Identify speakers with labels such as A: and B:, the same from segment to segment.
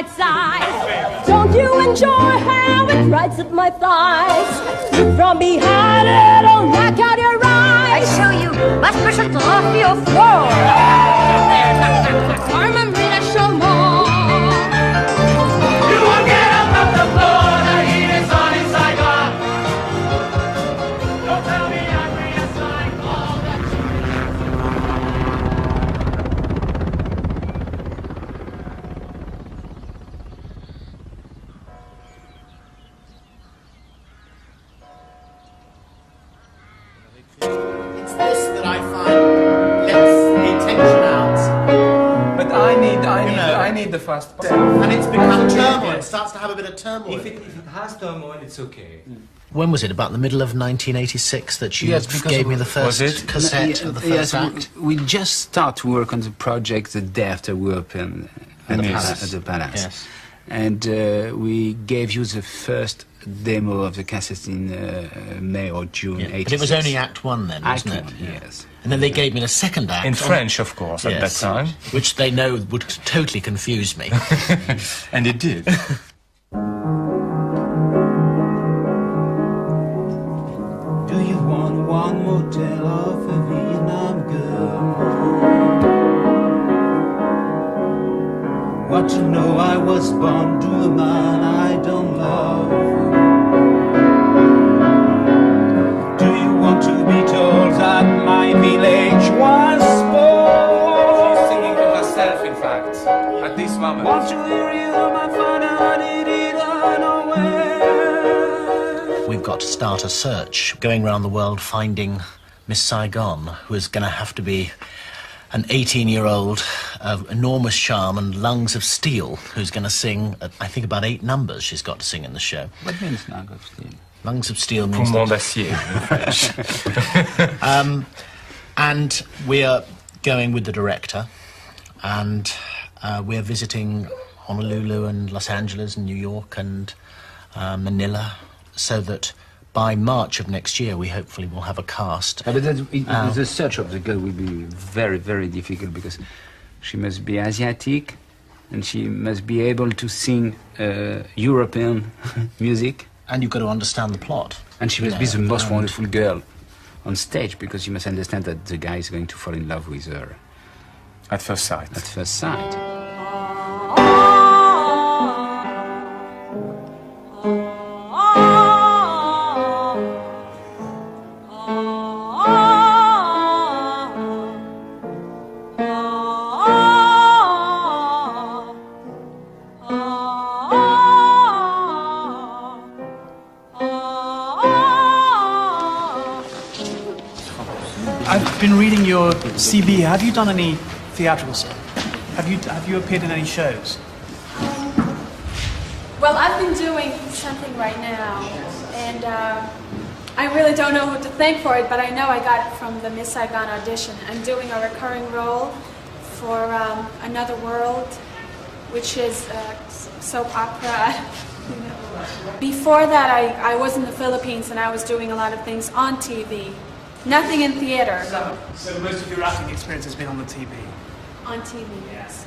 A: right size. Don't you enjoy how it rides up my thighs? From behind it'll knock out your eyes.
B: I show you, let's push it off your floor.
A: Remember show more.
C: You won't get up off the floor, the heat is on in Saigon. Don't tell me I'm reassigned all that
D: It's this that I find lets the tension out.
E: But I need the fast part.
D: And it's become turmoil. It starts to have a bit of turmoil.
E: If it has turmoil, it's okay.
F: When was it? About the middle of 1986 that you gave me the first cassette of the first act?
G: We just start to work on the project the day after we opened at the Palace.
F: Yes.
G: And we gave you the first demo of the cassette in May or June 86.
F: But it was only Act 1 then, wasn't it?
G: Act 1, yes.
F: And then they gave me the second act.
E: In French, of course, at that time.
F: Which they know would totally confuse me.
E: And it did.
H: Do you want one motel of a Vietnam girl? What you know, I was born to a man I don't love. Do you want to be told that my village was poor?
E: She's singing to herself, in fact, at this moment.
H: Want to hear you, my father, did it unaware?
F: We've got to start a search, going around the world finding Miss Saigon, who is going to have to be an 18-year-old of enormous charm and lungs of steel, who's going to sing, I think, about 8 numbers she's got to sing in the show.
G: What means lungs of steel?
F: Lungs of steel means...
E: Poumon d'acier in French.
F: And we're going with the director, and we're visiting Honolulu and Los Angeles and New York and Manila, so that by March of next year, we hopefully will have a cast.
G: But the search of the girl will be very, very difficult because she must be Asiatic and she must be able to sing European music.
F: And you've got to understand the plot.
G: And she must be the most wonderful girl on stage because you must understand that the guy is going to fall in love with her.
E: At first sight.
G: At first sight.
I: I've been reading your CV. Have you done any theatrical stuff? Have you appeared in any shows?
J: Well, I've been doing something right now, and I really don't know who to thank for it, but I know I got it from the Miss Saigon audition. I'm doing a recurring role for Another World, which is soap opera. Before that, I was in the Philippines, and I was doing a lot of things on TV. Nothing in theater.
I: So most of your acting experience has been on the TV?
J: On TV, yes.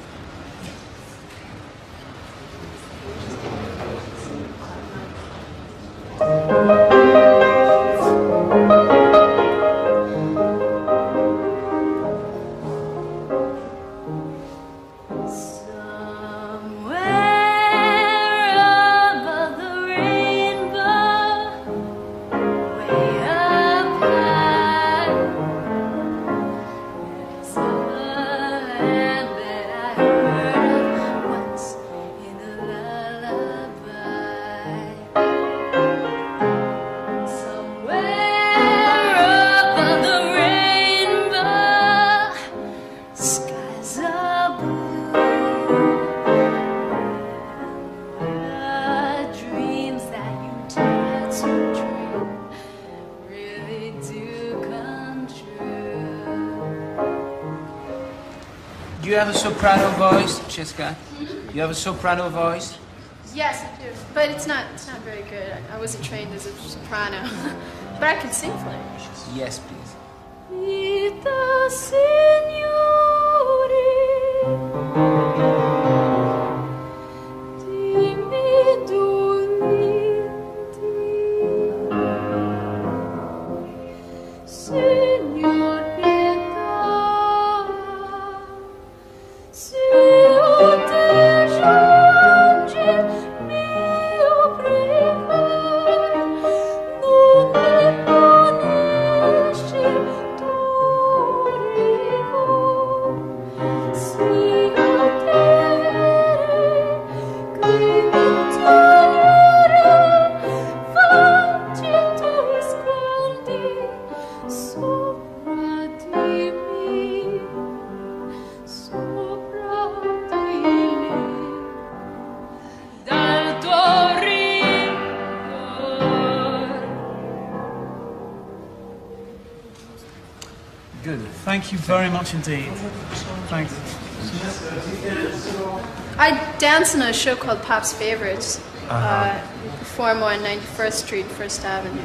H: Do you have a soprano voice, Cheska? You have a soprano voice?
J: Yes, I do, but it's not very good. I wasn't trained as a soprano, but I can sing for you.
H: Yes, please.
A: Vita signori,
I: Thank you very much indeed. Thanks.
J: I dance in a show called Pop's Favorites. We perform on 91st Street, 1st Avenue,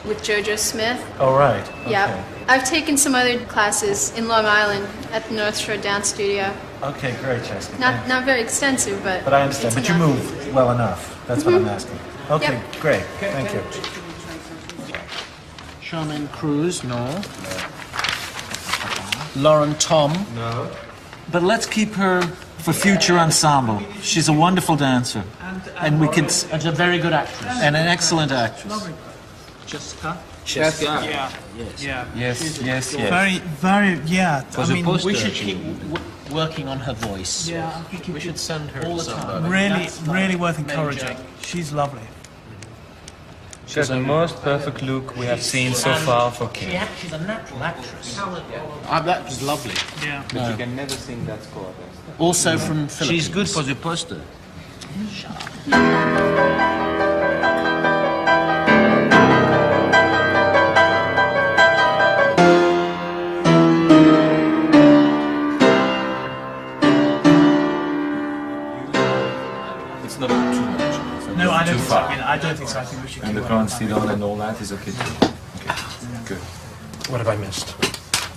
J: with JoJo Smith.
I: Oh, right.
J: Yeah.
I: Okay.
J: I've taken some other classes in Long Island at the North Shore Dance Studio.
I: Okay, great, Jessica.
J: Not very extensive, but
I: I understand.
J: it's
I: But you
J: enough.
I: move well enough. That's what I'm asking. Okay,
J: Yep.
I: great. Thank you.
F: Charmaine Cruz, no. Lauren Tom.
K: No. But let's keep her for future ensemble. She's a wonderful dancer. And we could...
F: And a very good actress.
K: And an excellent actress.
I: Jessica?
G: Jessica.
I: Yeah.
G: Yes.
I: Yeah.
E: Yes.
I: Very, very, yeah.
G: Was a poster.
F: We should keep working on her voice.
I: Yeah.
F: We should send her all the time.
I: Really, really worth encouraging. She's lovely.
E: She's the most perfect look we have seen so far for Kim.
F: She's a natural actress. That was lovely.
I: Yeah.
E: But you can never sing that score.
F: Also from Philippines.
G: She's good for the poster.
E: It's not too much.
I: No, I don't
E: too
I: think so.
E: far.
I: I mean, I don't think so. I think we should
E: And
I: keep
E: the
I: working on
E: current
I: that.
E: still on and all that is okay too. Okay. Good.
K: What have I missed?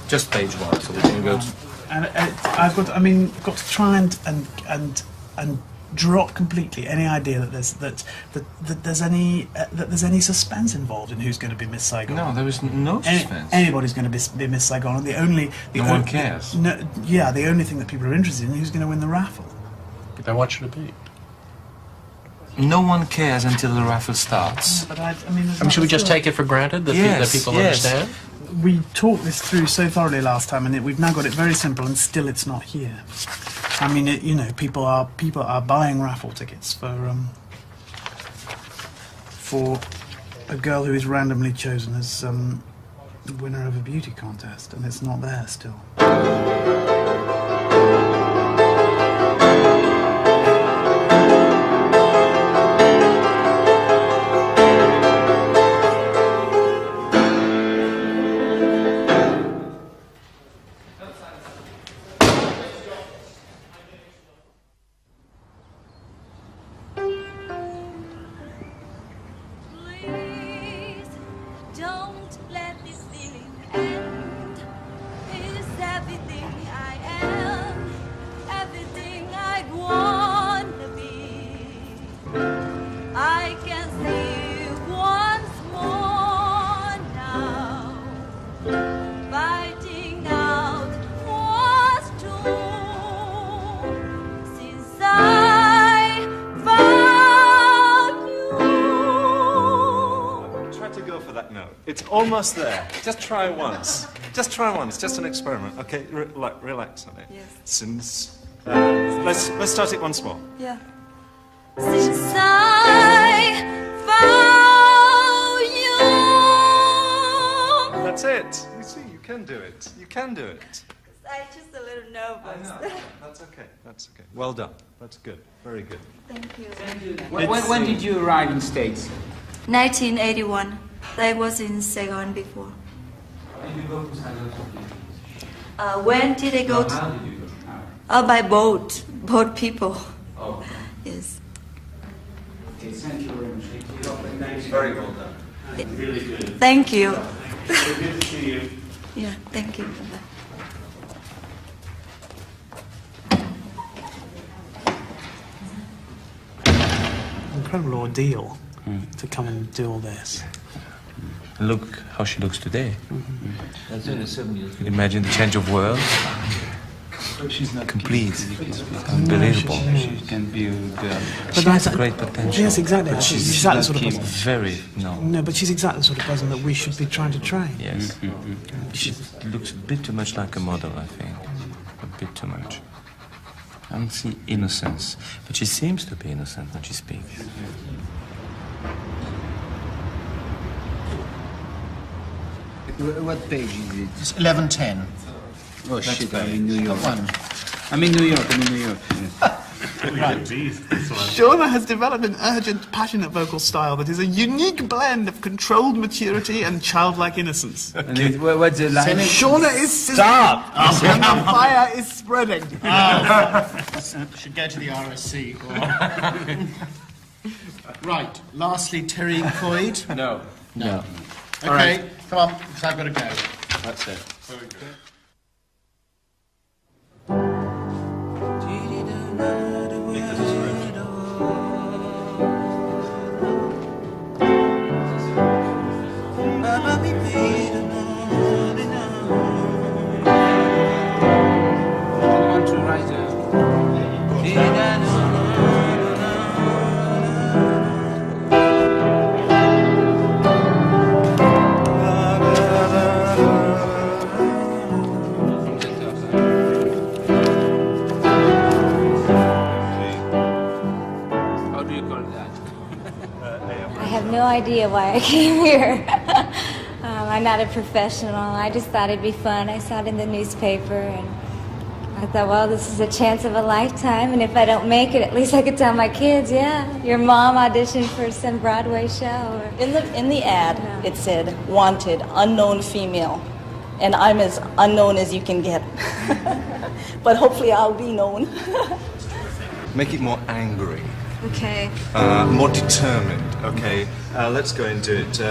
E: Just page one, so we can go to...
I: And I've got to try and drop completely any idea that there's any suspense involved in who's going to be Miss Saigon.
E: No, there is no suspense.
I: Anybody's going to be Miss Saigon, and
E: No one cares.
I: The only thing that people are interested in is who's going to win the raffle.
K: Then what should it be?
E: No one cares until the raffle starts.
I: But I mean,
K: should we just take it for granted that, that people understand?
I: We talked this through so thoroughly last time, and we've now got it very simple, and still it's not here. I mean, people are buying raffle tickets for a girl who is randomly chosen as the winner of a beauty contest, and it's not there still.
L: It's almost there. Just try once. Just try once. Just an experiment. Okay, relax on it.
M: Yes.
L: Since let's start it once more.
M: Yeah. Since I found you.
L: That's it. You see, you can do it. You can do it.
M: I'm just a little nervous.
L: I know. That's okay. That's okay. Well done. That's good. Very good.
M: Thank you.
G: When did you arrive in States?
M: 1981. I was in Saigon before.
G: When did you go to Saigon?
M: When did I go to?
G: How did you go?
M: By boat. Boat people.
G: Oh.
M: Yes.
G: Okay, thank you very much.
L: Very well done.
K: Really good.
M: Thank you.
K: Good to see you.
M: Yeah, thank you.
I: Incredible ordeal to come and do all this.
E: Look how she looks today.
K: That's in the 70s.
E: Can you imagine the change of world?
K: She's not
E: complete. Unbelievable.
G: She can be a girl.
E: She has a great potential.
I: Yes, exactly.
E: But she's
I: exactly the sort of person.
E: very
I: No, but she's exactly the sort of person that we should be trying to train.
E: Yes. She looks a bit too much like a model, I think. A bit too much. I don't see innocence, but she seems to be innocent when she speaks.
G: What page is it?
F: It's 1110.
G: Oh shit, I'm in New York. I'm in New York, Yes.
I: Shauna has developed an urgent, passionate vocal style that is a unique blend of controlled maturity and childlike innocence.
G: And what's the line?
I: Shauna is...
F: Stop!
I: And the fire is spreading.
F: Should go to the RSC. Right, lastly, Terry Coyd.
K: No.
F: No. Okay, come on, because I've got to go.
K: That's it.
N: No idea why I came here. I'm not a professional. I just thought it'd be fun. I saw it in the newspaper, and I thought, well, this is a chance of a lifetime, and if I don't make it, at least I could tell my kids, yeah, your mom auditioned for some Broadway show. Or...
O: In the ad, it said, wanted, unknown female, and I'm as unknown as you can get. But hopefully I'll be known.
L: Make it more angry.
N: Okay.
L: More determined. Okay, let's go and do it. 2, 3,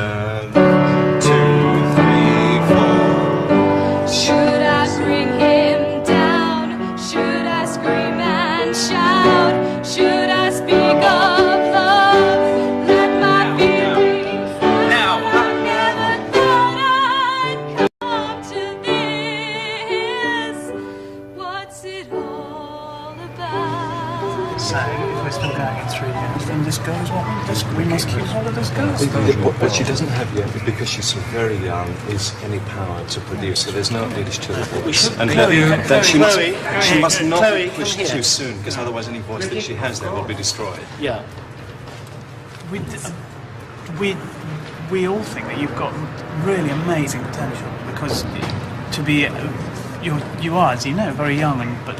L: 4.
A: Should I bring him down? Should I scream and shout? Should I speak of love? Let my feelings out.
K: Now.
A: I never thought I'd come to this. What's it all about?
I: So, if we're still going in 3 years, then this girl is what we must keep hold of this girl.
L: What she doesn't have yet, because she's so very young, is any power to produce. So there's no English to the voice. And that she must not be pushed too soon, because otherwise any voice that she has there will be destroyed.
I: Yeah. We all think that you've got really amazing potential, because to be you are, as you know, very young, but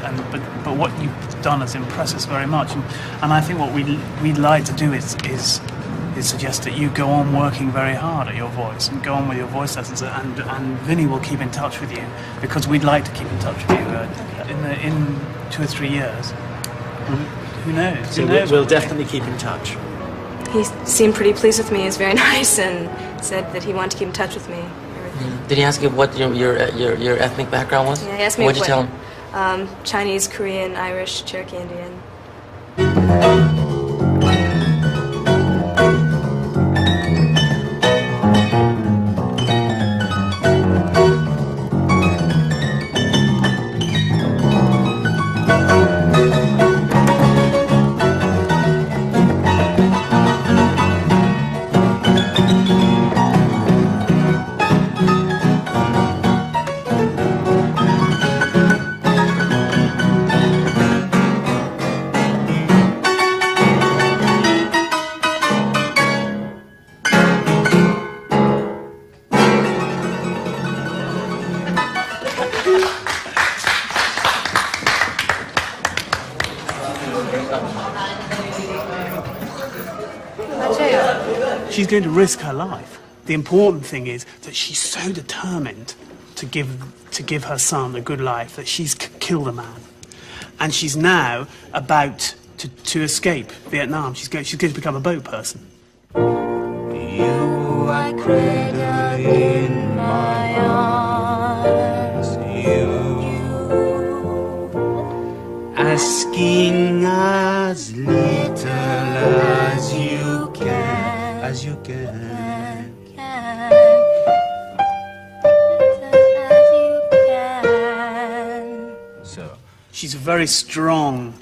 I: what you've done has impressed us very much, and I think what we'd like to do is suggest that you go on working very hard at your voice and go on with your voice lessons, and Vinny will keep in touch with you, because we'd like to keep in touch with you in 2 or 3 years. Who knows?
F: So we'll definitely keep in touch.
P: He seemed pretty pleased with me. He was very nice and said that he wanted to keep in touch with me.
Q: Did he ask you what your ethnic background was?
P: Yeah, he asked me
Q: What'd you tell him?
P: Chinese, Korean, Irish, Cherokee Indian.
I: She's going to risk her life. The important thing is that she's so determined to give her son a good life that she's killed a man, and she's now about to escape Vietnam. She's going to become a boat person.
A: You I cradle in my arms. You
H: asking as little as you can.
I: she's a very strong,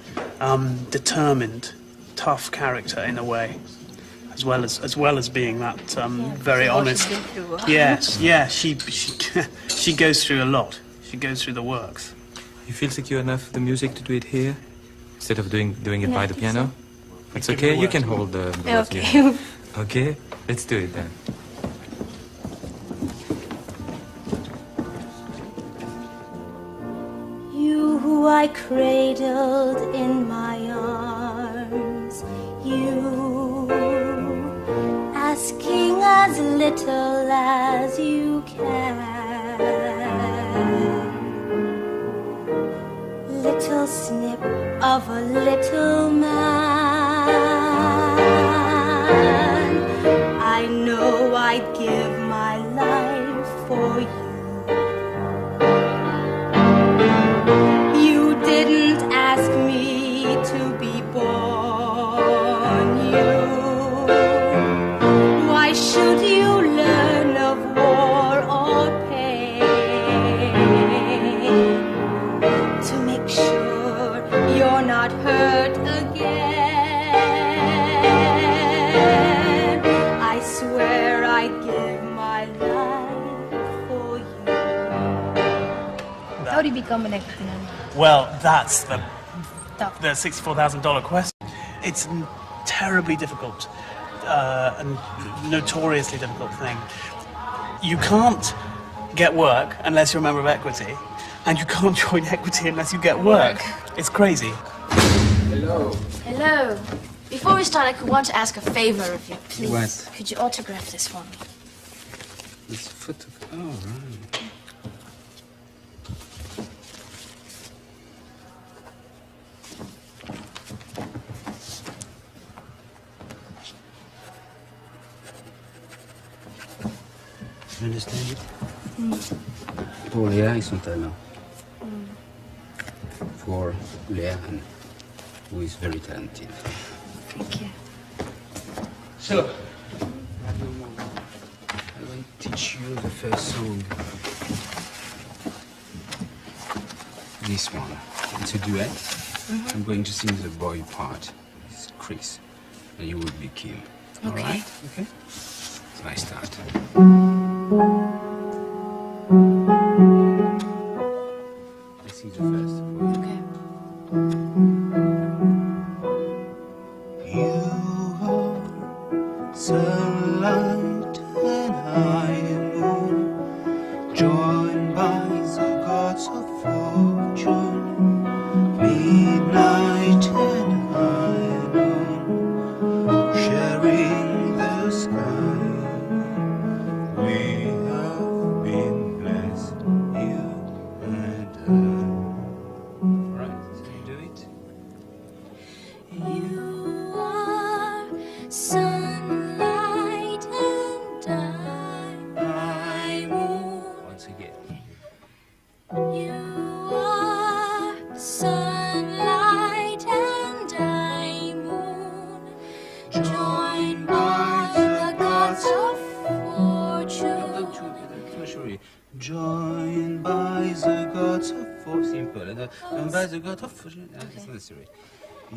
I: determined, tough character in a way, as well as being that very honest. Yes, yeah. She she goes through a lot. She goes through the works.
E: You feel secure enough for the music to do it here instead of doing it by the piano? It's
I: Give
E: okay.
I: it a
E: You can
I: whirl.
E: hold the.
N: Okay.
E: Yeah. Okay. Let's do it then.
N: You who I cradled in my arms, you asking as little as you can. Little snip of a little man. I know I'd give my life for you. You didn't ask me to be born. Why should you learn of war or pain to make sure you're not hurt again? I swear I'd give my life for you.
J: How do you become an actor?
I: Well, that's the
J: Tough.
I: $64,000 question. It's a terribly difficult and notoriously difficult thing. You can't get work unless you're a member of Equity, and you can't join Equity unless you get work. It's crazy.
G: Hello.
J: Hello. Before we start, I want to ask a favor of you, please.
G: What?
J: Could you autograph this for me?
G: This photo. Oh, right. You understand it? Pour Léa et son talent. For Léa, who is very talented.
J: Thank you.
G: So, I will teach you the first song. This one. It's a duet. I'm going to sing the boy part. It's Chris. And you will be Kim.
J: Okay.
G: All right? Okay. So I start. I sing the first.
J: Okay.
H: You are sunlight and high moon, joined by the gods of fortune, midnight and high noon, sharing the sky. We have been blessed, you and I.
G: Right, so you do it.
N: You are sunlight and I'm moon.
G: Once again.
N: You are sunlight and I'm moon, joined by the gods of fortune.
H: Joined by the gods of fortune. Simple. And by the gods of fortune. It's not serious.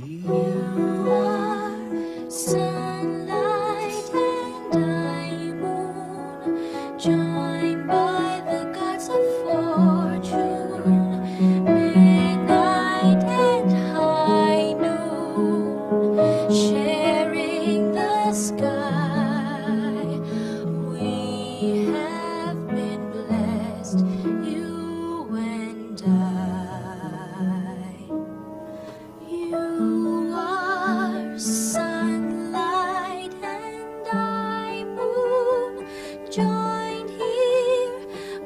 N: You are sunlight and I'm moon, joined by the gods of fortune, midnight and high noon, sharing the sky. We have been blessed, you and I. You are sunlight and I'm moon, joined here,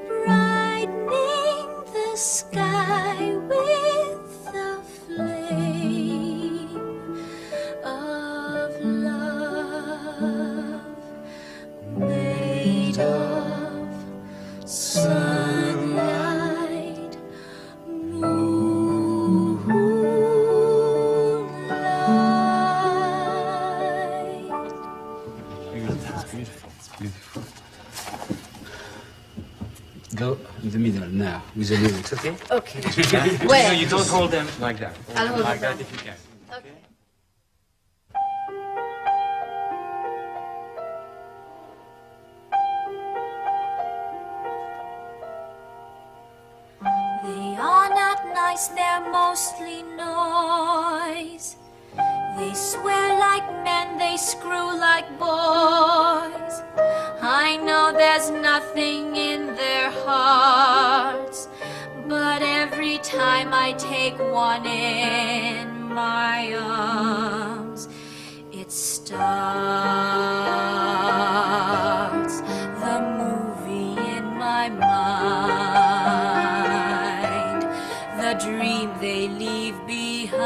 N: brightening the sky with the flame of love, made of sunlight, moonlight.
G: Beautiful. It's beautiful. Go in the middle now, with the lyrics, okay?
B: Okay.
G: No,
B: Where?
G: you don't hold them like that.
B: I'll hold
G: like
B: them
G: that if you can.
B: Okay.
A: They are not nice, they're mostly noise. They swear like men, they screw like boys. I know there's nothing in their hearts, but every time I take one in my arms, it starts the movie in my mind, the dream they leave behind,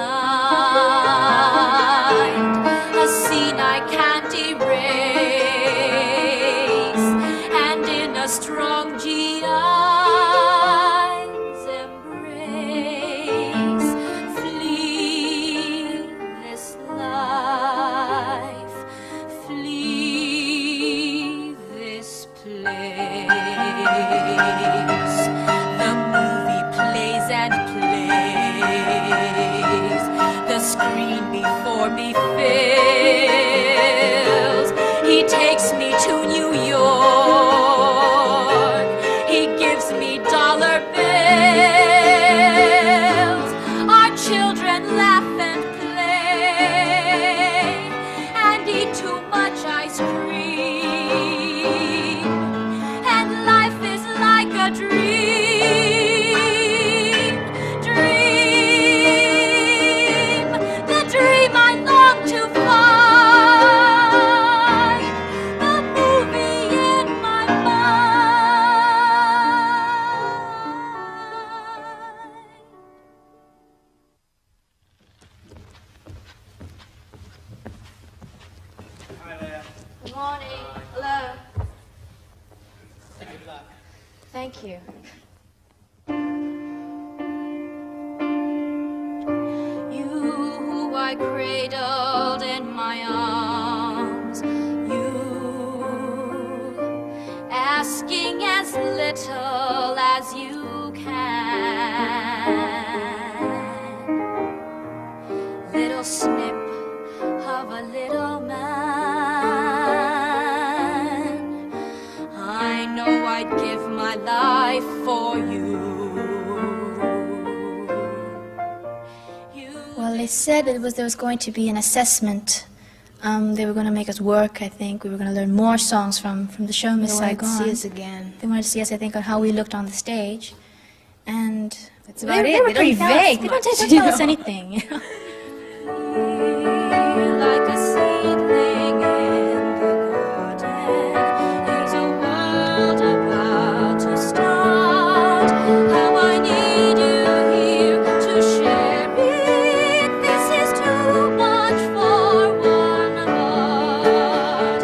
A: a scene I can't erase, and in a strong G.I.'s embrace, flee this life, flee this place. The movie plays and plays, the screen before me fills. He takes me to New York, he gives me dollar bills. Our children laugh and play and eat too much ice cream, and life is like a dream, dream, the dream I long to find, the movie in my
J: Good morning. Hello. Thank you.
A: You who I cradled in my arms, you asking as little as you can, little snip of a little man. I know I'd give my life for you.
J: Well, they said there was going to be an assessment. They were going to make us work, I think. We were going to learn more songs from the show, Miss Saigon.
B: They wanted to see us again.
J: They wanted to see us, I think, on how we looked on the stage. And
B: That's about
J: they
B: it.
J: were
B: They don't
J: pretty
B: tell us
J: vague. They
B: much.
J: don't tell us anything. You know?
A: Like a seedling in the garden, there's a world about to start. How I need you here to share it. This is too much for one heart.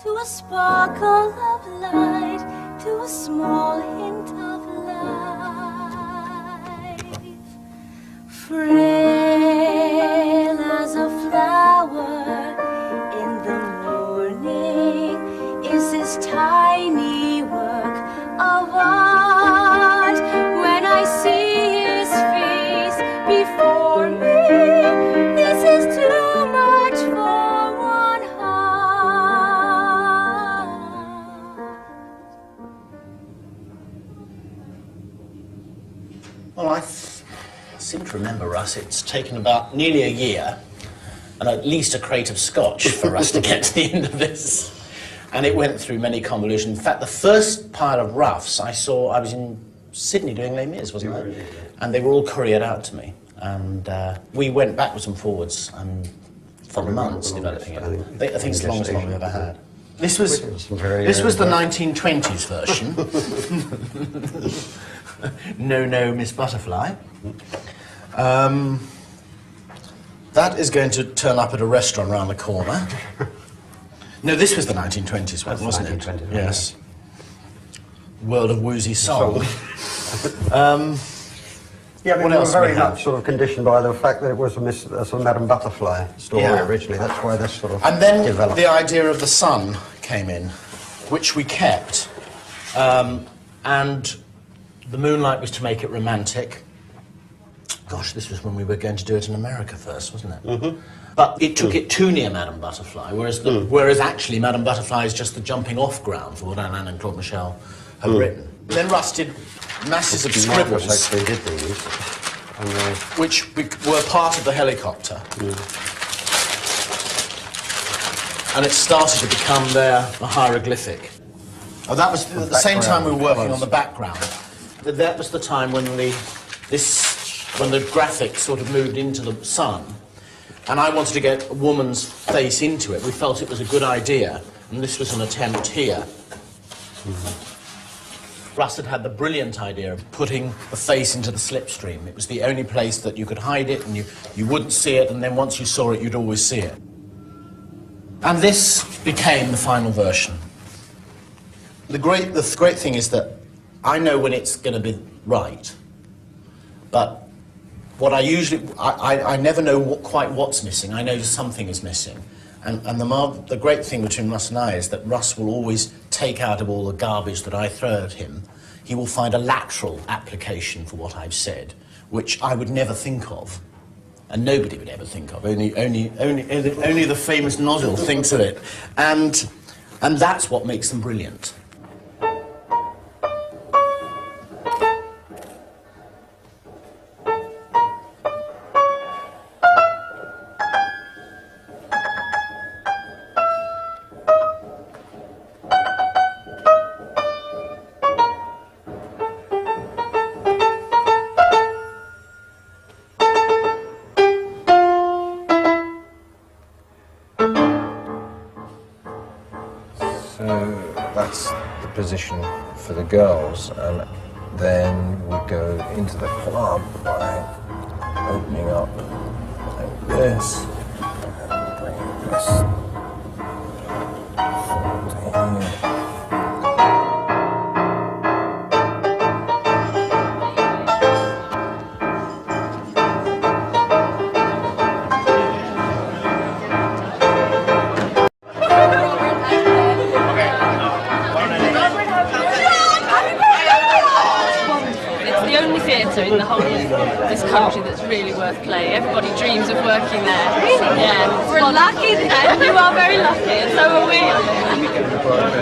A: To a sparkle of light, to a small hint of life, frail as a flower in the morning, is this tiny work of art. When I see his face before me, this is too much for one heart.
F: Well, I seem to remember, Russ, it's taken about nearly a year and at least a crate of scotch for us to get to the end of this. And it went through many convolutions. In fact, the first pile of roughs I was in Sydney doing Les Mis, wasn't I? And they were all couriered out to me. And we went backwards and forwards for months developing it. I think it's the longest one we've ever had. This was the 1920s version. No, Miss Butterfly. That is going to turn up at a restaurant around the corner. No, this was the 1920s one, wasn't it? Yes. World of Woozy Song.
R: Yeah, I mean,
F: What
R: we were
F: else do we
R: very
F: have?
R: much sort of conditioned by the fact that it was a sort of Madame Butterfly story originally. That's why this sort of
F: And then
R: developed.
F: the idea of the sun came in, which we kept. And the moonlight was to make it romantic. Gosh, this was when we were going to do it in America first, wasn't it? Mm-hmm. But it took it too near Madame Butterfly, whereas actually Madame Butterfly is just the jumping-off ground for what Alain and Claude-Michel have written. Then Russ did masses of scribbles,
R: actually did these,
F: which were part of the helicopter. And it started to become their hieroglyphic. Oh, that was at the same time we were working on the background. That was the time when the graphics sort of moved into the sun, and I wanted to get a woman's face into it. We felt it was a good idea, and this was an attempt here. Russ had the brilliant idea of putting the face into the slipstream. It was the only place that you could hide it, and you wouldn't see it, and then once you saw it, you'd always see it. And this became the final version. The great thing is that I know when it's going to be right, but what I never know quite what's missing. I know something is missing. And the great thing between Russ and I is that Russ will always take out of all the garbage that I throw at him, he will find a lateral application for what I've said, which I would never think of. And nobody would ever think of. Only the famous nozzle thinks of it. And that's what makes them brilliant.
S: Position for the girls, and then we go into the club by opening up like this and bringing this forward here.
T: In the whole of this country that's really worth playing. Everybody dreams of working there. Really? Yeah. We're lucky, and you are very lucky, and so are we.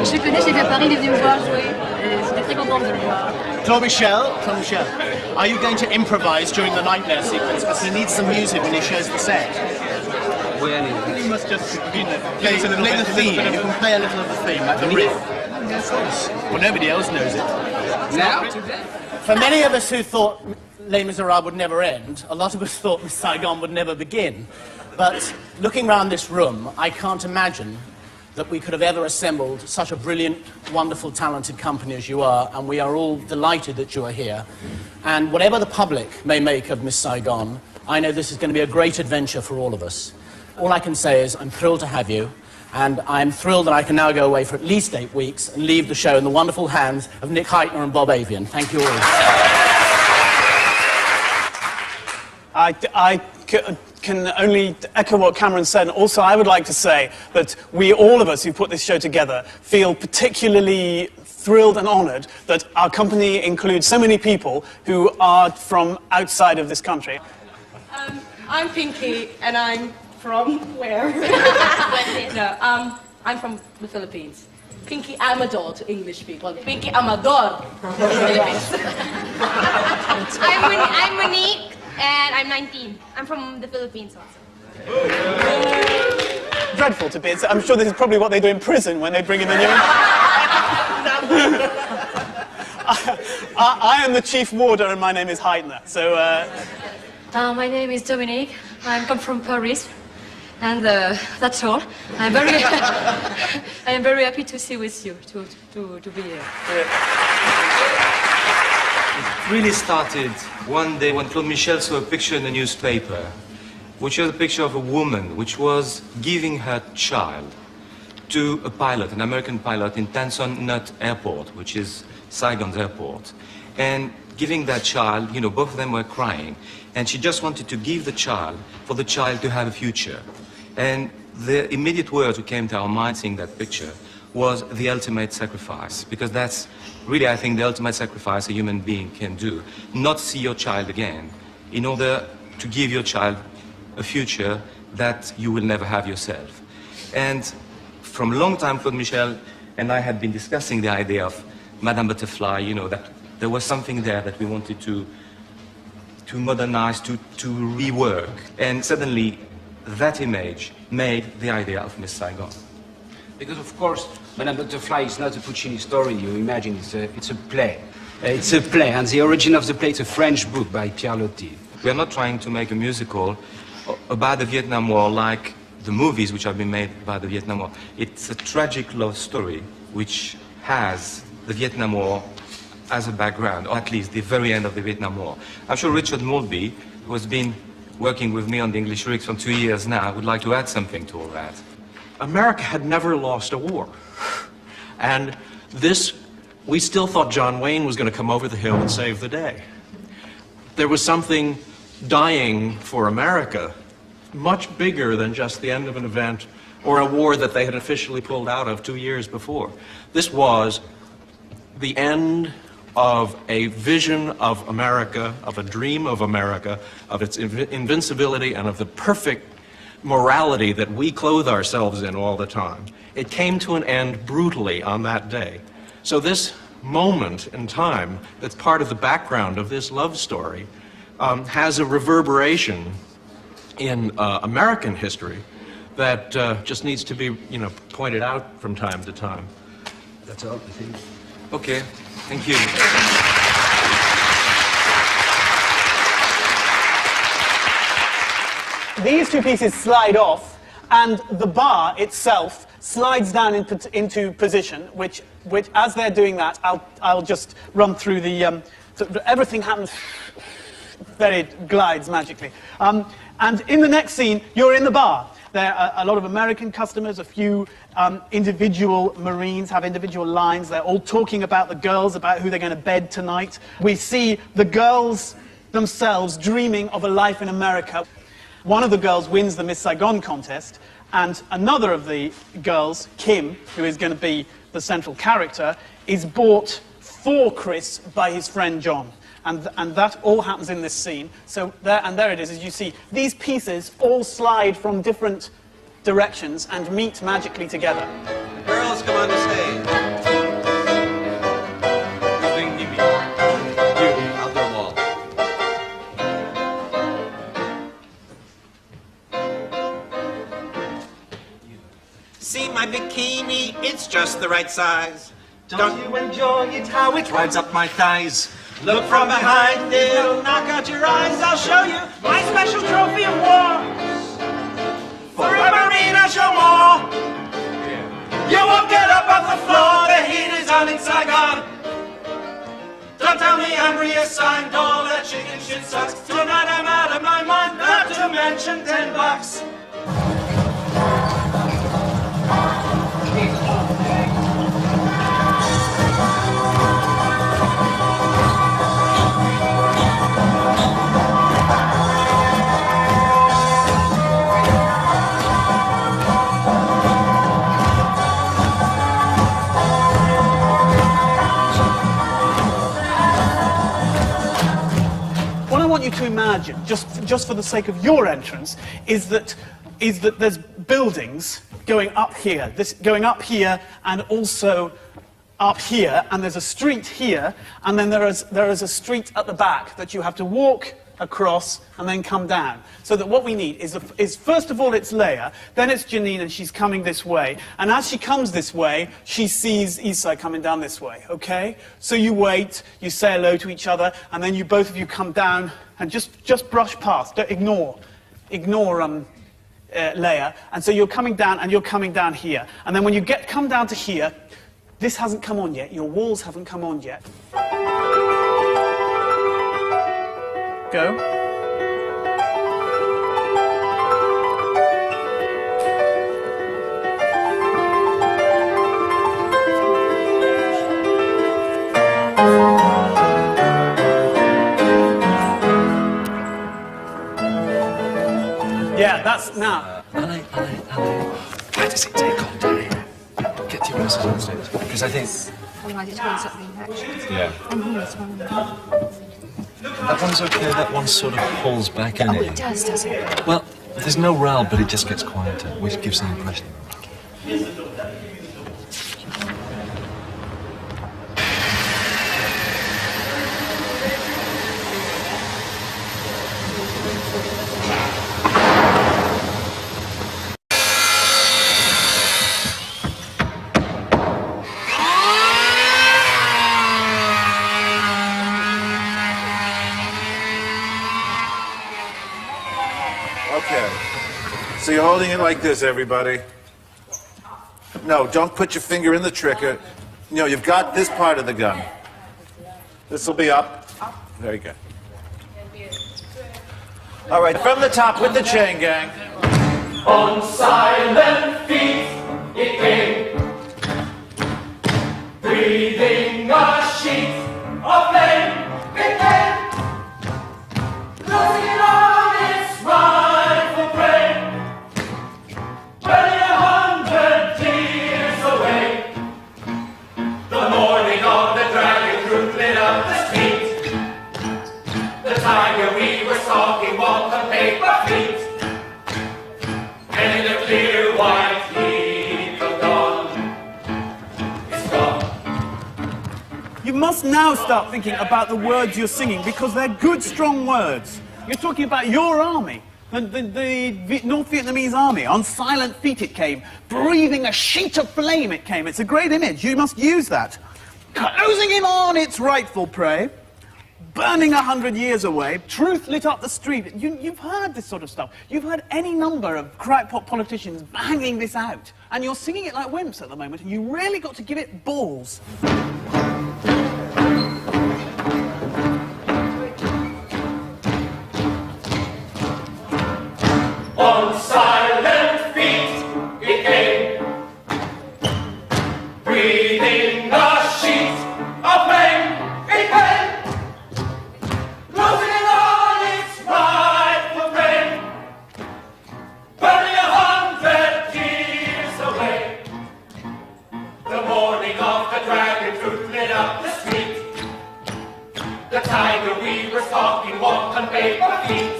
T: Je le connais, j'ai vu à Paris, il est venu me voir jouer. J'étais très contente de le voir.
F: Claude-Michel, are you going to improvise during the nightmare sequence? Because he needs some music when he shows the set.
G: Well,
F: you must just play the theme. You can play a little of the theme, like the riff. Of course. Well, nobody else knows it.
G: Now?
F: For many of us who thought Les Miserables would never end, a lot of us thought Miss Saigon would never begin. But looking around this room, I can't imagine that we could have ever assembled such a brilliant, wonderful, talented company as you are, and we are all delighted that you are here. And whatever the public may make of Miss Saigon, I know this is going to be a great adventure for all of us. All I can say is I'm thrilled to have you. And I'm thrilled that I can now go away for at least 8 weeks and leave the show in the wonderful hands of Nick Heitner and Bob Avian. Thank you all.
I: I can only echo what Cameron said. And also, I would like to say that all of us who put this show together, feel particularly thrilled and honoured that our company includes so many people who are from outside of this country.
U: I'm Pinky, and I'm from where? No, I'm from the Philippines. Pinky Amador to English people. Pinky Amador from the Philippines.
V: I'm Monique, and I'm 19. I'm from the Philippines also.
I: Dreadful to be. I'm sure this is probably what they do in prison when they bring in the new... I am the chief warder, and my name is Heitner. So,
T: my name is Dominique. I come from Paris. And that's all. I am very happy to see with you, to be here.
E: It really started one day when Claude-Michel saw a picture in the newspaper, which was a picture of a woman which was giving her child to a pilot, an American pilot in Tan Son Nhut Airport, which is Saigon's airport. And giving that child, you know, both of them were crying, and she just wanted to give the child, for the child to have a future. And the immediate words that came to our mind seeing that picture was the ultimate sacrifice, because that's really, I think, the ultimate sacrifice a human being can do. Not see your child again, in order to give your child a future that you will never have yourself. And from a long time, Claude-Michel and I had been discussing the idea of Madame Butterfly, you know, that there was something there that we wanted to modernize, to rework. And suddenly, that image made the idea of Miss Saigon.
G: Because, of course, Madame Butterfly is not a Puccini story, you imagine, it's a play. It's a play, and the origin of the play is a French book by Pierre Loti.
E: We are not trying to make a musical about the Vietnam War like the movies which have been made about the Vietnam War. It's a tragic love story which has the Vietnam War as a background, or at least the very end of the Vietnam War. I'm sure Richard Maltby, who has been working with me on the English lyrics for 2 years now, would like to add something to all that.
C: America had never lost a war. And this, we still thought John Wayne was going to come over the hill and save the day. There was something dying for America, much bigger than just the end of an event or a war that they had officially pulled out of 2 years before. This was the end of a vision of America, of a dream of America, of its invincibility and of the perfect morality that we clothe ourselves in all the time. It came to an end brutally on that day. So this moment in time that's part of the background of this love story has a reverberation in American history that just needs to be, you know, pointed out from time to time. That's all, I think.
E: Okay, thank you.
I: These two pieces slide off, and the bar itself slides down into position, which as they're doing that, I'll just run through the... everything happens it glides magically. And in the next scene, you're in the bar. There are a lot of American customers, a few individual Marines have individual lines. They're all talking about the girls, about who they're going to bed tonight. We see the girls themselves dreaming of a life in America. One of the girls wins the Miss Saigon contest, and another of the girls, Kim, who is going to be the central character, is bought for Chris by his friend John. And that all happens in this scene. So there it is, as you see. These pieces all slide from different directions and meet magically together.
L: Girls, come on the stage. Who's doing Mimi? You, I'll do them all.
D: See my bikini, it's just the right size. Don't you enjoy it, how it rides up my thighs? Look from behind, it'll knock out your eyes. I'll show you my special trophy of war. For a Marine, I'll show more. You won't get up off the floor, the heat is on in Saigon. Don't tell me I'm reassigned, all that chicken shit sucks. Tonight I'm out of my mind, not to mention $10.
I: What I want you to imagine, just for the sake of your entrance, is that there's buildings going up here, going up here, and also up here, and there's a street here, and then there is a street at the back that you have to walk across and then come down. So that what we need is first of all it's Lea, then it's Janine, and she's coming this way. And as she comes this way, she sees Isai coming down this way, okay? So you wait, you say hello to each other, and then both of you come down and just brush past, don't ignore Lea. And so you're coming down, and you're coming down here. And then when you come down to here, this hasn't come on yet, your walls haven't come on yet. Go. Just now.
L: Alain, why does it take all day? Get your roses on stage. Because I think...
T: Otherwise it turns up the infections.
L: Yeah.
T: And here as well.
L: That one's okay, that one sort of pulls back in
T: Oh,
L: it.
T: it does it?
L: Well, there's no row, but it just gets quieter, which gives the impression.
M: Okay. So you're holding it like this, everybody. No, don't put your finger in the trigger. No, you've got this part of the gun. This will be up. Very good. All right, from the top with the chain gang.
H: On silent feet it came, breathing a sheet of flame. It came, losing on its rightful prey, barely 100 years away. The morning of the dragon truth lit up the street. The tiger we were stalking walked on paper feet. And in the clear white heat of dawn, it's gone.
I: You must now start thinking about the words you're singing because they're good, strong words. You're talking about your army, the North Vietnamese army. On silent feet it came, breathing a sheet of flame it came. It's a great image. You must use that. Closing in on its rightful prey. Burning 100 years away, truth lit up the street. You've heard this sort of stuff. You've heard any number of crackpot politicians banging this out. And you're singing it like wimps at the moment, and you really got to give it balls.
H: On silent feet it came, breathing a sheet of flame. It came, losing on its rightful prey, burning 100 years away. The morning of the dragon truth lit up the street. The tiger we were stalking walked on paper feet.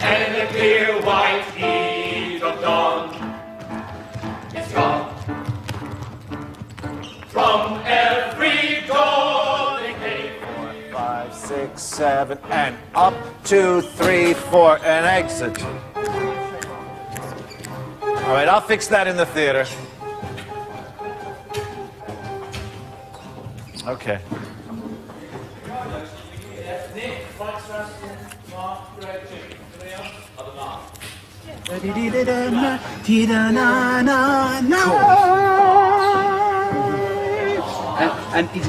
H: And in the clear white heat of dawn, it's gone. From every door they came.
M: 4, 5, 6, 7, and up, 2, 3, 4, and exit. All right, I'll fix that in the theater. Okay.
I: And it's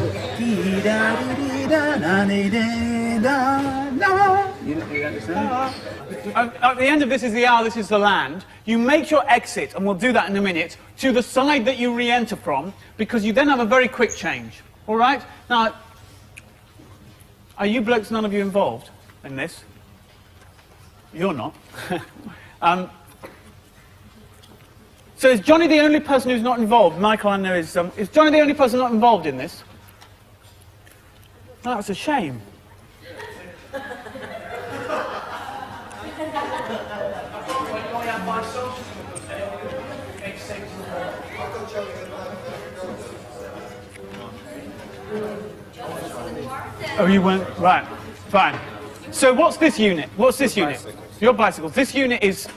I: you understand? At the end of This Is the Hour, This Is the Land, you make your exit, and we'll do that in a minute, to the side that you re-enter from, because you then have a very quick change. All right? Now, are you blokes, none of you involved in this? You're not. So is Johnny the only person who's not involved? Michael, I know, is Johnny the only person not involved in this? Oh, that's a shame. Oh, you weren't? Right, fine. So what's this unit? What's this unit?
M: Bicycles.
I: Your bicycles. This unit is...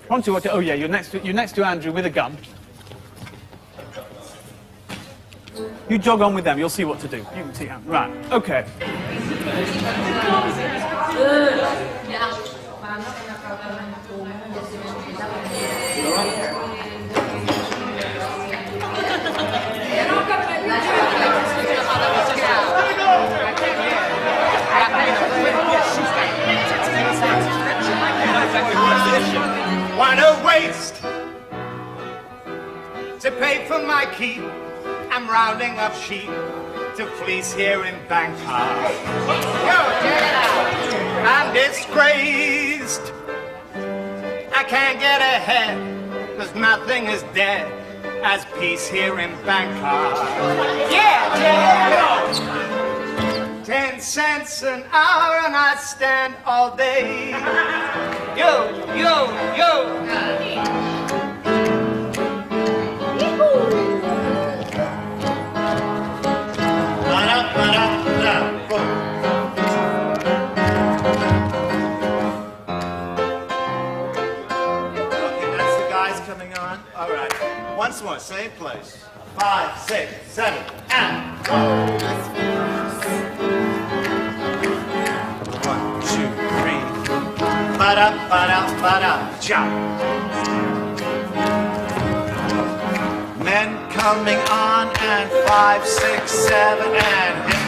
I: One, two, oh yeah, you're next to Andrew with a gun. You jog on with them, you'll see what to do. You can see how. Right, okay.
D: Why no waste to pay for my keep? I'm rounding up sheep to fleece here in Bangkok. I'm disgraced I can't get ahead, 'cause nothing is dead as peace here in Bangkok. Yeah, yeah. 10 cents an hour and I stand all day. Yo, yo, yo. All right. Once more, same place. 5, 6, 7, and go. 1, 2, 3. Ba-da, ba-da, ba-da, jump. Men coming on, and 5, 6, 7, and hit.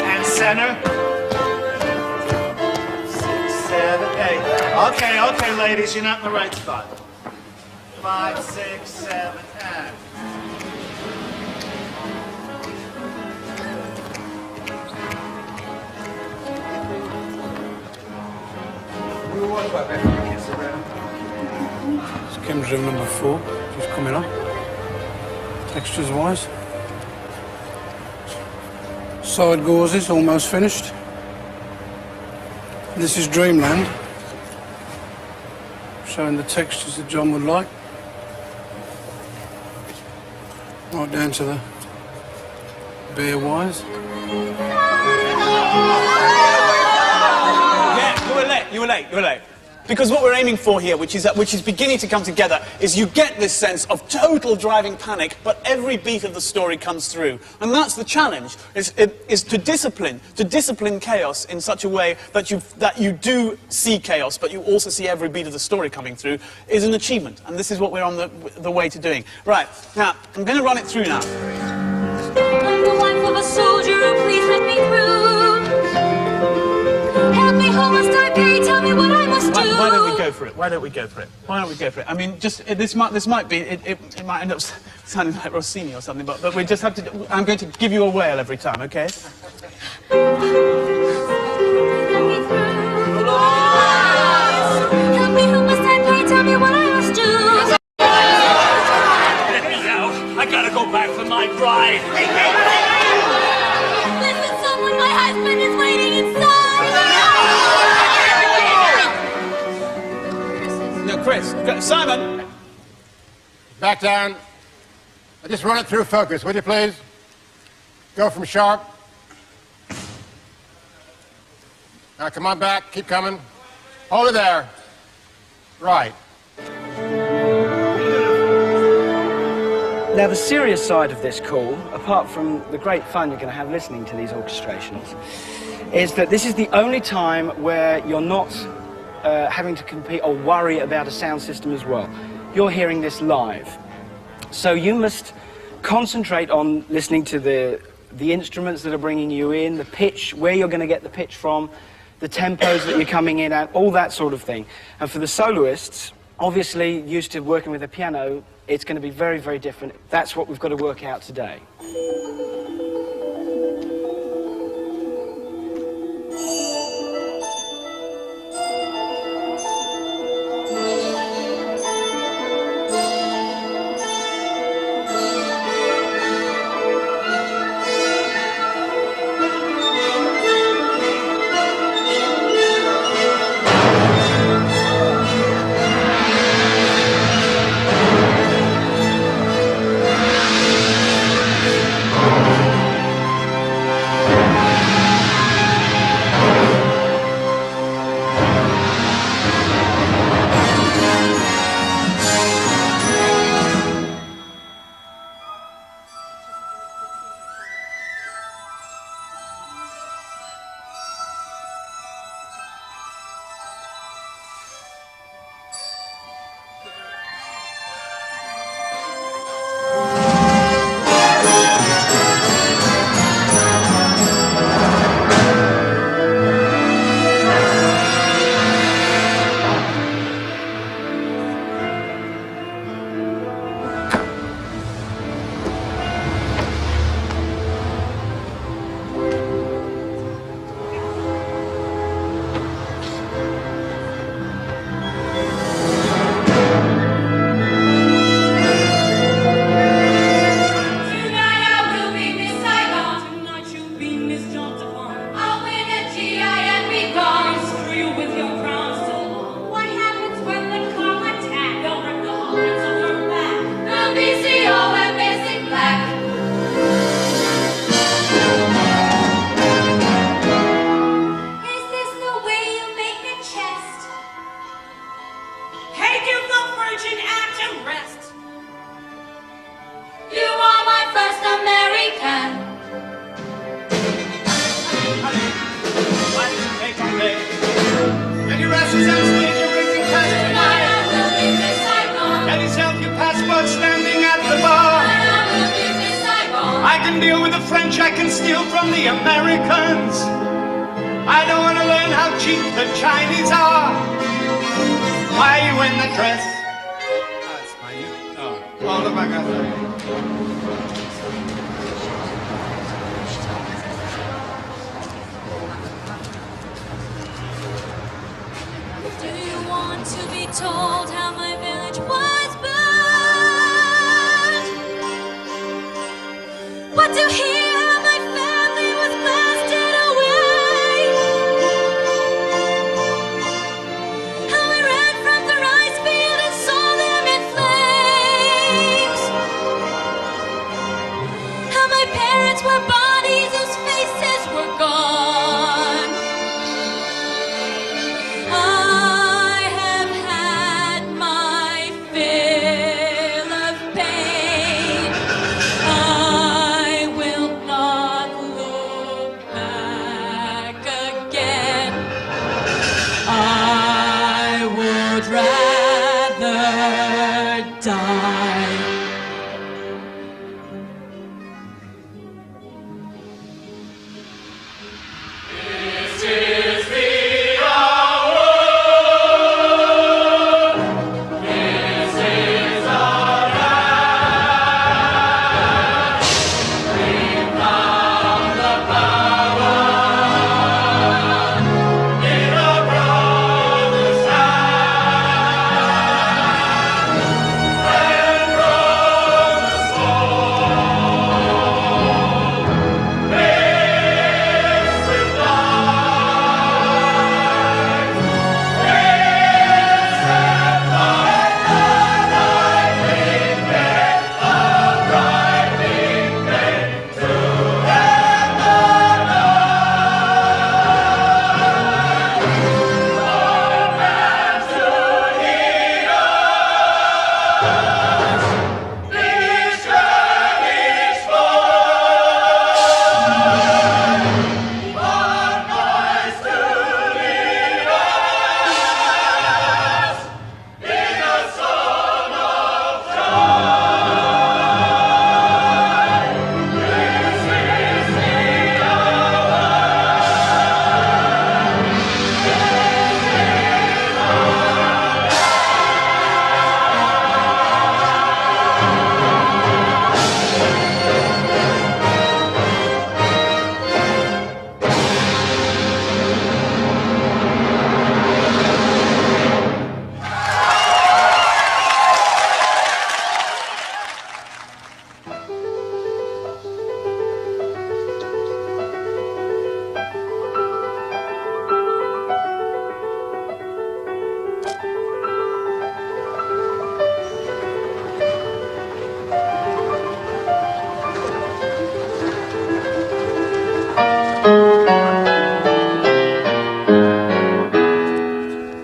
D: And center. 6, 7, 8. Okay, okay, ladies, you're not in the right spot. 5, 6, 7, and.
K: It's Kim's room number 4. She's coming up. Textures wise. Side gauzes almost finished. This is Dreamland. Showing the textures that John would like. Right down to the bare wires.
I: Yeah, you were late. Because what we're aiming for here, which is beginning to come together, is you get this sense of total driving panic, but every beat of the story comes through. And that's the challenge, is to discipline chaos in such a way that you do see chaos, but you also see every beat of the story coming through, is an achievement. And this is what we're on the way to doing. Right, now, I'm going to run it through now.
A: I'm the wife of a soldier, oh, please let me through. Help me, who must I pay? Tell me what I must do.
I: Why don't we go for it? I mean, just this might be. It might end up sounding like Rossini or something, but we just have to. I'm going to give you a wail every time, okay?
A: Help me, who must I pay? Tell me what I must do.
H: Let me out. I gotta go back for my bride.
A: Listen, someone, my husband is waiting inside.
I: No, Chris, Simon.
O: Back down. Just run it through focus, would you please? Go from sharp. Now come on back, keep coming. Hold it there. Right.
W: Now, the serious side of this call, apart from the great fun you're going to have listening to these orchestrations, is that this is the only time where you're not having to compete or worry about a sound system as well. You're hearing this live. So you must concentrate on listening to the instruments that are bringing you in, the pitch, where you're going to get the pitch from, the tempos that you're coming in at, all that sort of thing. And for the soloists, obviously used to working with a piano, it's going to be very, very different. That's what we've got to work out today.
A: virgin atom rest. You are my first American.
D: And your asses on stage are raising cash tonight.
A: I will be Miss Saigon.
D: And he's held your passport standing at the bar.
A: I will be Miss Saigon.
D: I can deal with the French, I can steal from the Americans. I don't want to learn how cheap the Chinese are. Why are you in the dress? That's my you. Oh, all the back
A: Do you want to be told how my village was burned? What to hear how my family was blasted away? How I ran from the rice field and saw them in flames? How my parents were bodies whose faces were gone? I have had my fill of pain. I will not look back again. I would rather die.
H: This is the hour. This is our hour. Bring down the power in our brother's hand. And from the storm, raise with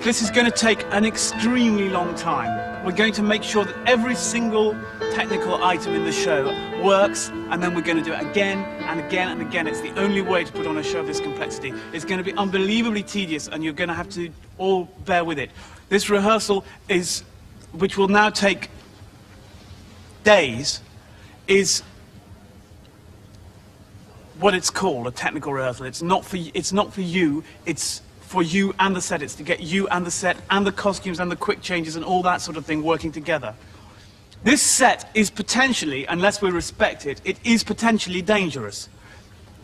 I: This is going to take an extremely long time. We're going to make sure that every single technical item in the show works, and then we're going to do it again and again and again. It's the only way to put on a show of this complexity. It's going to be unbelievably tedious, and you're going to have to all bear with it. This rehearsal is, which will now take days, is what it's called, a technical rehearsal. It's not for you, it's for you and the set. It's to get you and the set and the costumes and the quick changes and all that sort of thing working together. This set is potentially, unless we respect it, it is potentially dangerous.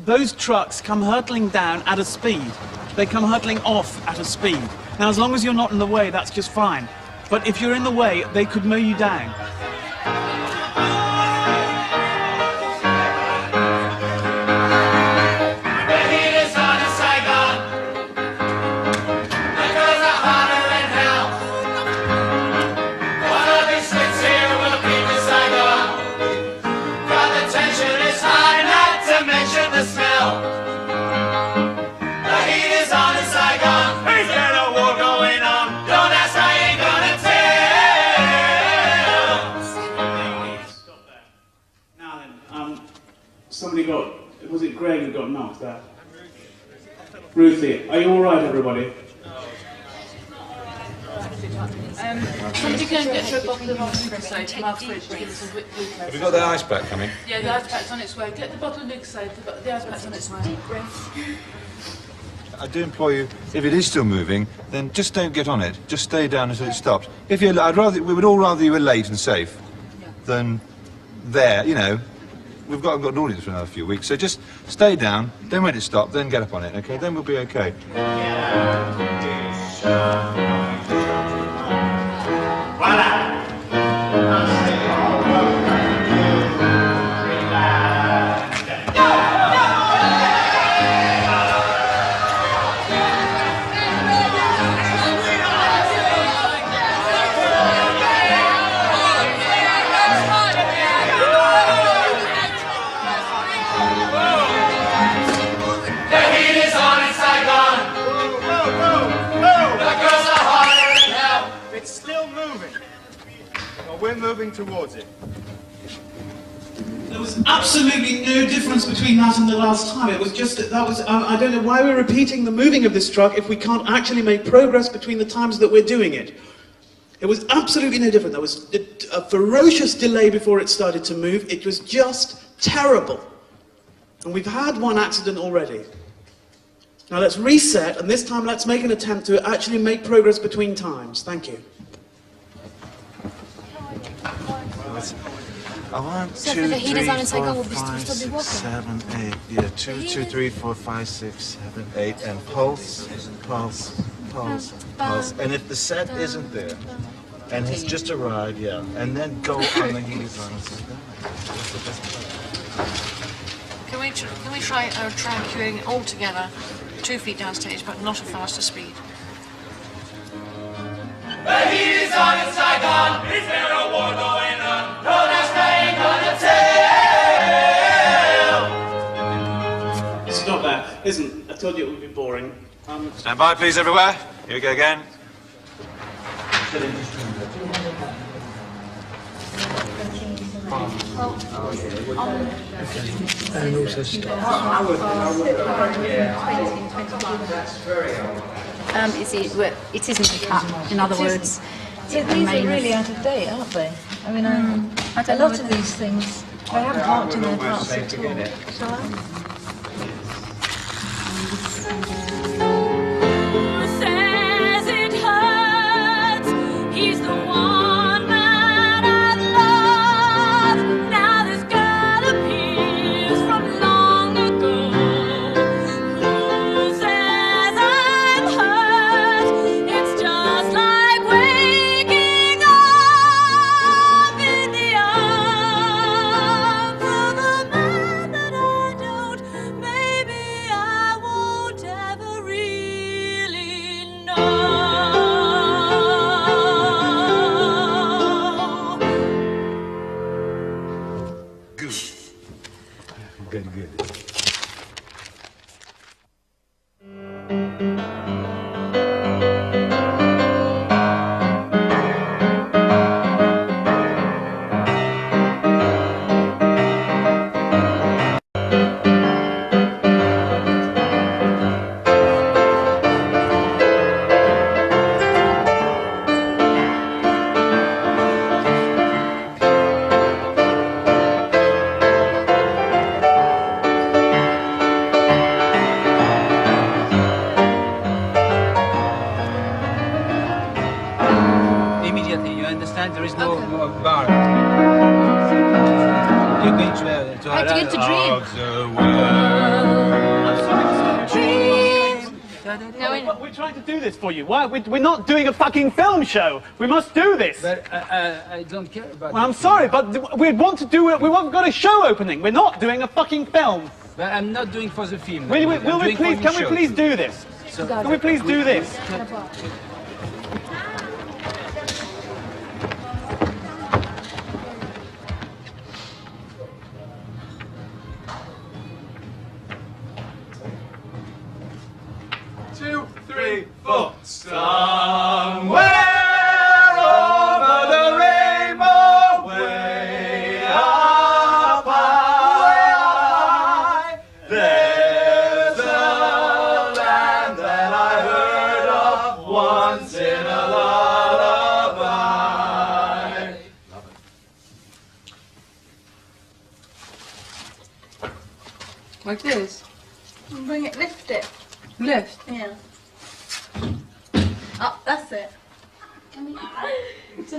I: Those trucks come hurtling down at a speed. They come hurtling off at a speed. Now, as long as you're not in the way, that's just fine. But if you're in the way, they could mow you down.
H: Saigon. Is there a war going on? Don't ask, I ain't gonna tell.
I: Greg who got knocked out. Ruthie, are you all right, everybody?
T: Somebody go and get a bottle of Lucasade from our fridge to give us a quick glucose.
L: Have we got the ice pack coming?
T: Yeah, the ice pack's on its way. Get the bottle of Lucasade, the ice pack's on its way. Deep breath.
L: I do implore you, if it is still moving, then just don't get on it. Just stay down until it stops. If you're, we would all rather you were late and safe than there, you know. We've got an audience for another few weeks, so just stay down, then when it stops, then get up on it, okay? Then we'll be okay.
H: The heat is on in Saigon. The girls are hotter than hell.
N: It's still moving. Well, we're moving towards it.
P: There was absolutely no difference between that and the last time. It was just that was. I don't know why we're repeating the moving of this truck if we can't actually make progress between the times that we're doing it. It was absolutely no different. There was a ferocious delay before it started to move. It was just terrible. And we've had one accident already. Now let's reset, and this time let's make an attempt to actually make progress between times. Thank you.
M: I want
A: So
M: two,
A: if the heat is
M: three,
A: on in Saigon,
M: four,
A: we'll still
M: five,
A: be
M: six,
A: walking.
M: 7, 8. Yeah, 2, 2, 3, 4, 5, 6, 7, 8, and pulse, pulse, pulse, pulse. And if the set isn't there, and it's just a ride, yeah, and then go on the heat is on in Saigon. That's the best part.
Q: Can we try track queuing all together, 2 feet downstage, but not a faster speed?
H: The heat is on in Saigon. Is there a war going on? No, that's ain't gonna tell.
P: Stop that. Listen, I told you it would be boring.
L: Stand by, please, everywhere. Here we go again.
R: And also stops.
X: It isn't a cut, in other words.
Y: So these are really out of date, aren't they? I mean, a lot of these things, they haven't marked in their parts at all. Shall I?
A: Says it hurts. He's the one man I love. Now this girl appears from long ago. Who says I'm hurt? It's just like waking up in the arms of a man that I don't. Maybe I won't ever really know.
L: Good, good.
G: Immediately, you understand? There is no bar. You're going to
A: I have to get to dream.
I: We're trying to do this for you. Why? We're not doing a fucking film show. We must do this.
G: But I don't care about
I: Well, I'm sorry, but we want to do it. We've got a show opening. We're not doing a fucking film.
G: But I'm not doing for the film.
I: Will we
G: I'm doing for
I: please?
G: the
I: Can we
G: show.
I: please do this?
G: So-
I: Can we please do this?
H: Two, three, four. Somewhere over the rainbow, way up high, there
X: Like this?
Y: Bring it, lift it.
X: Lift?
Y: Yeah. Up, that's it. Tonight is the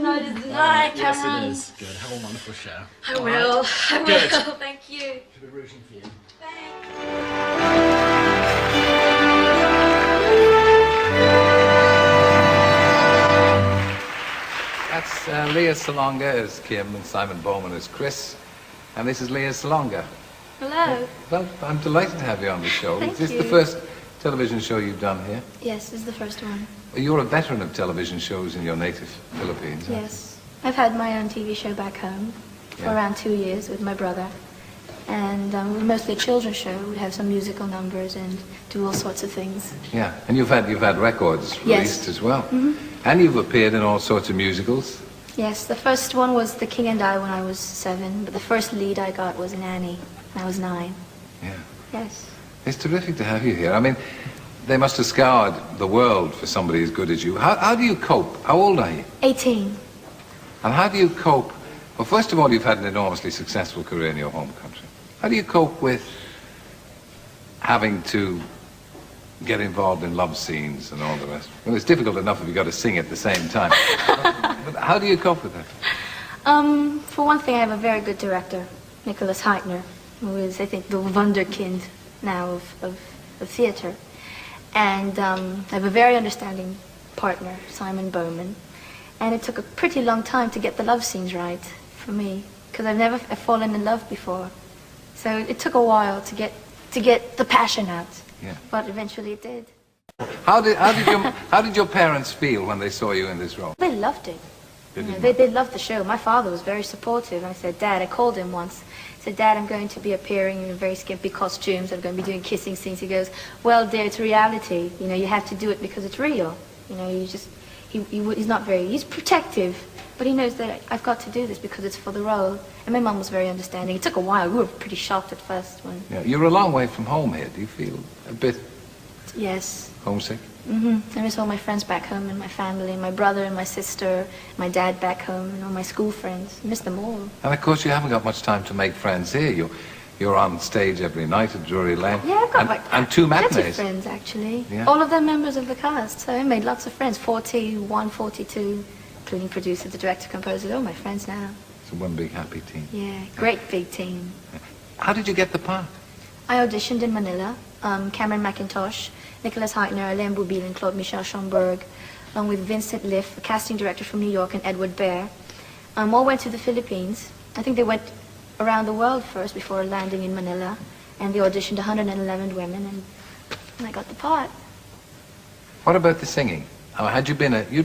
Y: night, Cameron.
B: Yes, it is. Good. Have a wonderful show.
Y: I will. I
B: Good.
Y: will. Thank you.
B: Should be rooting for you.
F: That's Lea Salonga as Kim and Simon Bowman as Chris. And this is Lea Salonga.
Y: Hello.
F: Well, I'm delighted to have you on the show.
Y: Thank
F: Is this
Y: you.
F: the first television show you've done here?
Y: Yes, this is the first one.
F: You're a veteran of television shows in your native Philippines. aren't you?
Y: Yes. I've had my own TV show back home for
F: Yeah.
Y: around 2 years with my brother. And mostly a children's show. We'd have some musical numbers and do all sorts of things.
F: Yeah, and you've had records released as well.
Y: Mhm.
F: And you've appeared in all sorts of musicals.
Y: Yes, the first one was The King and I when I was 7, but the first lead I got was in Annie when I was 9.
F: Yeah.
Y: Yes.
F: It's terrific to have you here. I mean, they must have scoured the world for somebody as good as you. How do you cope? How old are you?
Y: 18.
F: And how do you cope? Well, first of all, you've had an enormously successful career in your home country. How do you cope with having to get involved in love scenes and all the rest? Well, it's difficult enough if you've got to sing at the same time. But how do you cope with that?
Y: For one thing, I have a very good director, Nicholas Heitner, who is, I think, the wunderkind now of theater. And I have a very understanding partner, Simon Bowman. And it took a pretty long time to get the love scenes right for me, because I've fallen in love before. So it took a while to get the passion out.
F: Yeah.
Y: But eventually it did.
F: How did your parents feel when they saw you in this role?
Y: They loved it.
F: They
Y: You know,
F: didn't?
Y: they loved the show. My father was very supportive. I said, Dad, I called him once. I said, Dad, I'm going to be appearing in very skimpy costumes. I'm going to be doing kissing scenes. He goes, well, dear, it's reality. You know, you have to do it because it's real. You know, he's not very, he's protective. But he knows that I've got to do this because it's for the role. And my mum was very understanding. It took a while. We were pretty shocked at first when...
F: Yeah, you're a long way from home here. Do you feel a bit
Y: Yes.
F: homesick?
Y: I miss all my friends back home and my family, my brother and my sister, my dad back home, and all my school friends. I miss them all.
F: And of course, you haven't got much time to make friends here. You're on stage every night at Drury Lane.
Y: Yeah, I've got
F: and two
Y: plenty of
F: matinees.
Y: friends, actually.
F: Yeah.
Y: All of them members of the cast. So I made lots of friends, 41, 42, including producer, the director, composer, all my friends now.
F: It's one big happy team.
Y: Yeah, great big team.
F: How did you get the part?
Y: I auditioned in Manila. Cameron McIntosh, Nicholas Heitner, Alain Boublil and Claude-Michel Schönberg, along with Vincent Liff, a casting director from New York, and Edward Bear. All went to the Philippines. I think they went around the world first before landing in Manila, and they auditioned 111 women, and I got the part.
F: What about the singing? You'd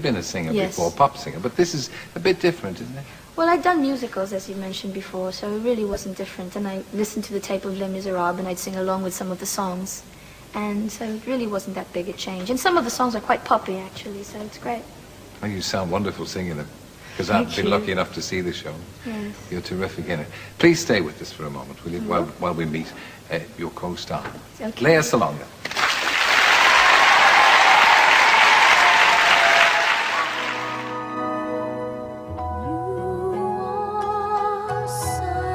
F: been a singer
Y: Yes.
F: before, pop singer, but this is a bit different, isn't it?
Y: Well, I'd done musicals, as you mentioned before, so it really wasn't different. And I listened to the tape of Les Miserables, and I'd sing along with some of the songs. And so it really wasn't that big a change. And some of the songs are quite poppy, actually, so it's great.
F: Oh, you sound wonderful singing it, because
Y: Thank
F: I've been
Y: you.
F: lucky enough to see the show.
Y: Yes.
F: You're terrific in it. Please stay with us for a moment, will you, while we meet your co-star,
Y: Okay.
F: Lea Salonga.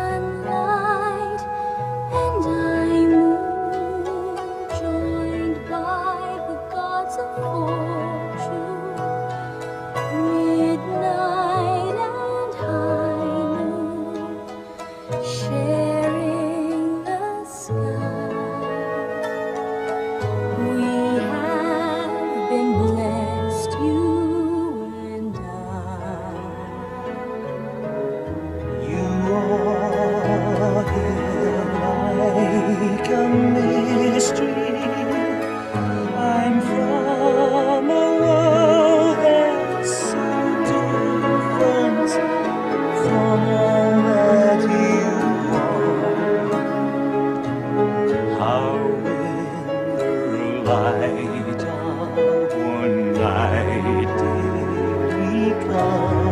A: Sunlight and I'm joined by the gods of fortune. Midnight and high noon, sharing the sky. We have been blessed, you and I.
J: You are here like a mystery. I'm from a world that's so different from all that you are. How in the light of one night did we come?